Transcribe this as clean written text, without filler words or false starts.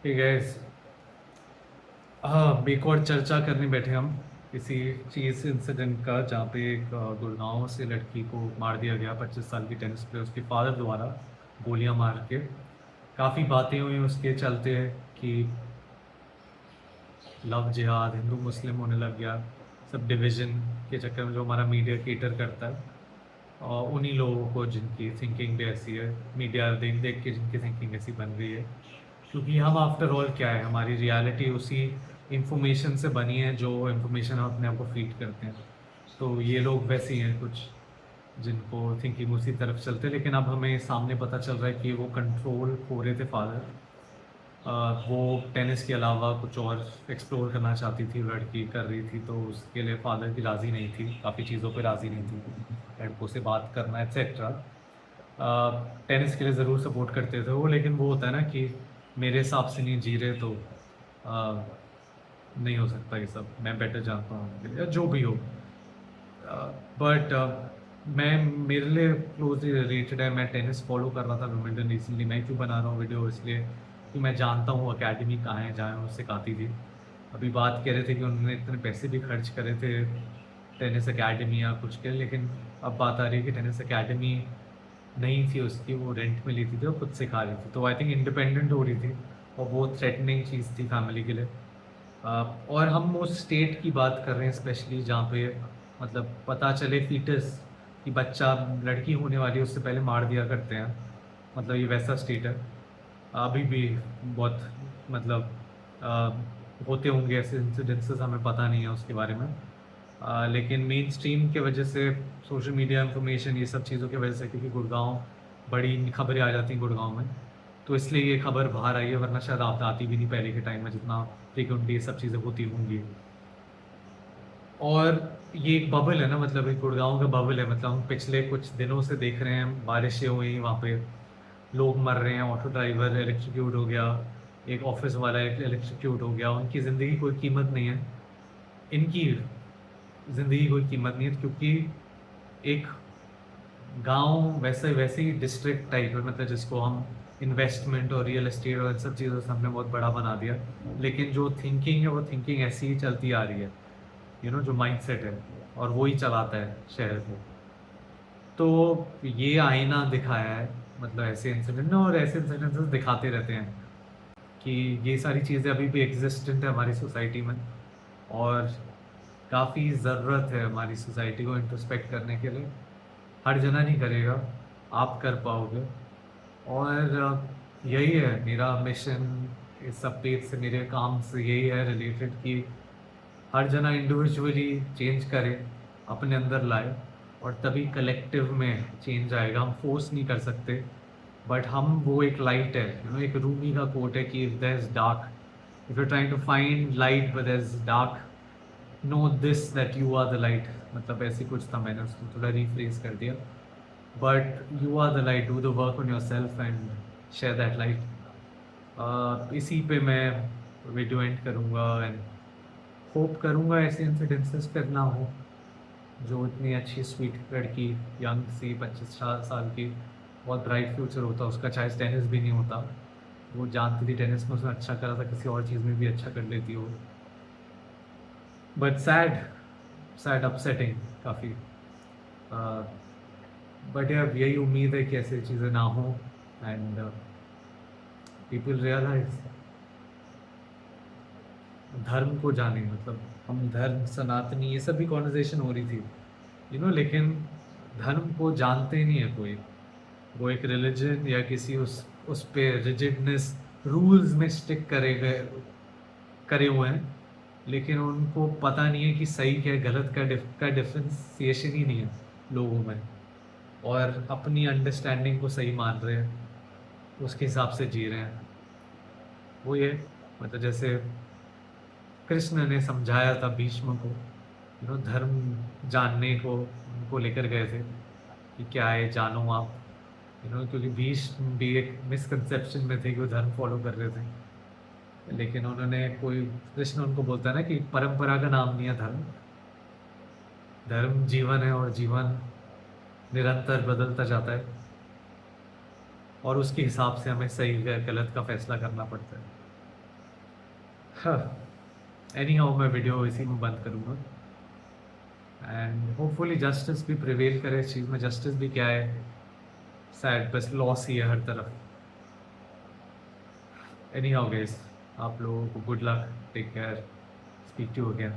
ठीक है। हाँ, एक और चर्चा करने बैठे हम किसी चीज़ इंसिडेंट का, जहाँ पे एक गुड़गांव से लड़की को मार दिया गया, 25 साल की टेनिस प्लेयर उसके फादर द्वारा गोलियां मार के। काफ़ी बातें हुई उसके चलते कि लव जिहाद हिंदू मुस्लिम होने लग गया, सब डिवीजन के चक्कर में जो हमारा मीडिया केटर करता है, और उन्हीं लोगों को जिनकी थिंकिंग भी ऐसी है, मीडिया देख देख के जिनकी थिंकिंग ऐसी बन गई है। क्योंकि हम आफ्टर ऑल क्या है, हमारी रियलिटी उसी इंफॉर्मेशन से बनी है जो इंफॉर्मेशन हम अपने आप को फीड करते हैं। तो ये लोग वैसे ही हैं कुछ, जिनको थिंकिंग उसी तरफ चलते, लेकिन अब हमें सामने पता चल रहा है कि वो कंट्रोल खो रहे थे फादर। वो टेनिस के अलावा कुछ और एक्सप्लोर करना चाहती थी, लड़की कर रही थी, तो उसके लिए फादर की राज़ी नहीं थी, काफ़ी चीज़ों पे राज़ी नहीं थी, लड़कों से बात करना एक्सेट्रा। टेनिस के लिए ज़रूर सपोर्ट करते थे वो, लेकिन वो होता है ना कि मेरे हिसाब से नहीं जी रहे, तो आ, नहीं हो सकता ये सब, मैं बेटर जानता हूँ उनके लिए, या जो भी हो। बट मैं, मेरे लिए क्लोजली रिलेटेड है, मैं टेनिस फॉलो कर रहा था विंबलडन रिसेंटली, मैं क्यों बना रहा हूँ वीडियो, इसलिए कि मैं जानता हूँ अकेडमी कहाँ है जहाँ वो सिखाती थी। अभी बात कह रहे थे कि उन्होंने इतने पैसे भी खर्च करे थे टेनिस अकेडमी या कुछ के, लेकिन अब बात आ रही है कि टेनिस अकेडमी नहीं थी उसकी, वो रेंट में लेती थी और खुद सिखा रही थी, तो आई थिंक इंडिपेंडेंट हो रही थी, और वो थ्रेटनिंग चीज़ थी फैमिली के लिए। और हम उस स्टेट की बात कर रहे हैं स्पेशली, जहाँ पे मतलब पता चले फीटस कि बच्चा, लड़की होने वाली है उससे पहले मार दिया करते हैं, मतलब ये वैसा स्टेट है। अभी भी बहुत मतलब होते होंगे ऐसे इंसिडेंसेस, हमें पता नहीं है उसके बारे में। लेकिन मेन स्ट्रीम के वजह से, सोशल मीडिया इंफॉर्मेशन, ये सब चीज़ों की वजह से, क्योंकि गुड़गांव बड़ी खबरें आ जाती हैं गुड़गांव में, तो इसलिए ये खबर बाहर आई है, वरना शायद आप आती भी नहीं पहले के टाइम में, जितना फ्रिक्वेंटली ये सब चीज़ें होती होंगी। और ये एक बबल है ना, मतलब एक गुड़गांव का बबल है, मतलब हम पिछले कुछ दिनों से देख रहे हैं, बारिशें हुई वहाँ पे, लोग मर रहे हैं, ऑटो ड्राइवर इलेक्ट्रिक्यूट हो गया, एक ऑफिस वाला इलेक्ट्रिक्यूट हो गया, उनकी ज़िंदगी कोई कीमत नहीं है, इनकी ज़िंदगी कोई कीमत नहीं है, क्योंकि एक गांव वैसे वैसे ही डिस्ट्रिक्ट टाइप है, मतलब जिसको हम इन्वेस्टमेंट और रियल एस्टेट और इन सब चीज़ों से हमने बहुत बड़ा बना दिया, लेकिन जो थिंकिंग है वो थिंकिंग ऐसी ही चलती आ रही है, जो माइंडसेट है, और वो ही चलाता है शहर को। तो ये आईना दिखाया है, मतलब ऐसे इंसिडेंट ना, और ऐसे इंसिडेंसेस दिखाते रहते हैं कि ये सारी चीज़ें अभी भी एग्जिस्टेंट है हमारी सोसाइटी में, और काफ़ी ज़रूरत है हमारी सोसाइटी को इंट्रोस्पेक्ट करने के लिए। हर जना नहीं करेगा, आप कर पाओगे। और यही है मेरा मिशन इस सब पेज से, मेरे काम से यही है रिलेटेड कि हर जना इंडिविजुअली चेंज करे, अपने अंदर लाए, और तभी कलेक्टिव में चेंज आएगा। हम फोर्स नहीं कर सकते, बट हम वो एक लाइट है, एक रूमी का कोट है कि if there is dark, if you trying to find light but there is dark, know this that you are the light, मतलब ऐसी कुछ था, मैंने उसको थोड़ा रिफ्रेज कर दिया। But you are the light, do the work on yourself and share that light. इसी पे मैं वीडियो एंड करूँगा, एंड होप करूँगा ऐसे इंसिडेंसेस फिर ना हो। जो इतनी अच्छी स्वीट लड़की, यंग सी 25 साल की, बहुत ब्राइट फ्यूचर होता उसका, चाहे टेनिस भी नहीं होता, वो जानती थी टेनिस में उसने अच्छा करा था, किसी और चीज़ में भी अच्छा कर लेती हो। बट सैड, सैड अपसेटिंग काफ़ी। बट यार यही उम्मीद है कि ऐसी चीज़ें ना हो, एंड पीपल रियलाइज, धर्म को जाने, मतलब हम धर्म सनातनी ये सब भी कॉन्वर्जेशन हो रही थी, लेकिन धर्म को जानते नहीं है कोई। वो एक रिलीजन या किसी उस पे रिजिडनेस, रूल्स में स्टिक करे हुए हैं, लेकिन उनको पता नहीं है कि सही क्या है, गलत का डिफ्रेंसिएशन ही नहीं है लोगों में, और अपनी अंडरस्टैंडिंग को सही मान रहे हैं, उसके हिसाब से जी रहे हैं। वो ये, मतलब जैसे कृष्ण ने समझाया था भीष्म को, धर्म जानने को उनको लेकर गए थे कि क्या है, जानो आप, क्योंकि भीष्म भी एक मिसकंसेप्शन में थे कि वो धर्म फॉलो कर रहे थे, लेकिन उन्होंने कोई, कृष्ण उनको बोलता है ना कि परंपरा का नाम नहीं है धर्म, धर्म जीवन है, और जीवन निरंतर बदलता जाता है। और उसके हिसाब से हमें सही गलत का फैसला करना पड़ता है। हाँ, एनी हाउ मैं वीडियो इसी में बंद करूँगा एंड होपफुली जस्टिस भी प्रिवेल करे इस चीज़ में। जस्टिस भी क्या है, सैड बस लॉस ही है हर तरफ। एनी हाउ गाइस, आप लोगों को good luck, take care, speak to you again.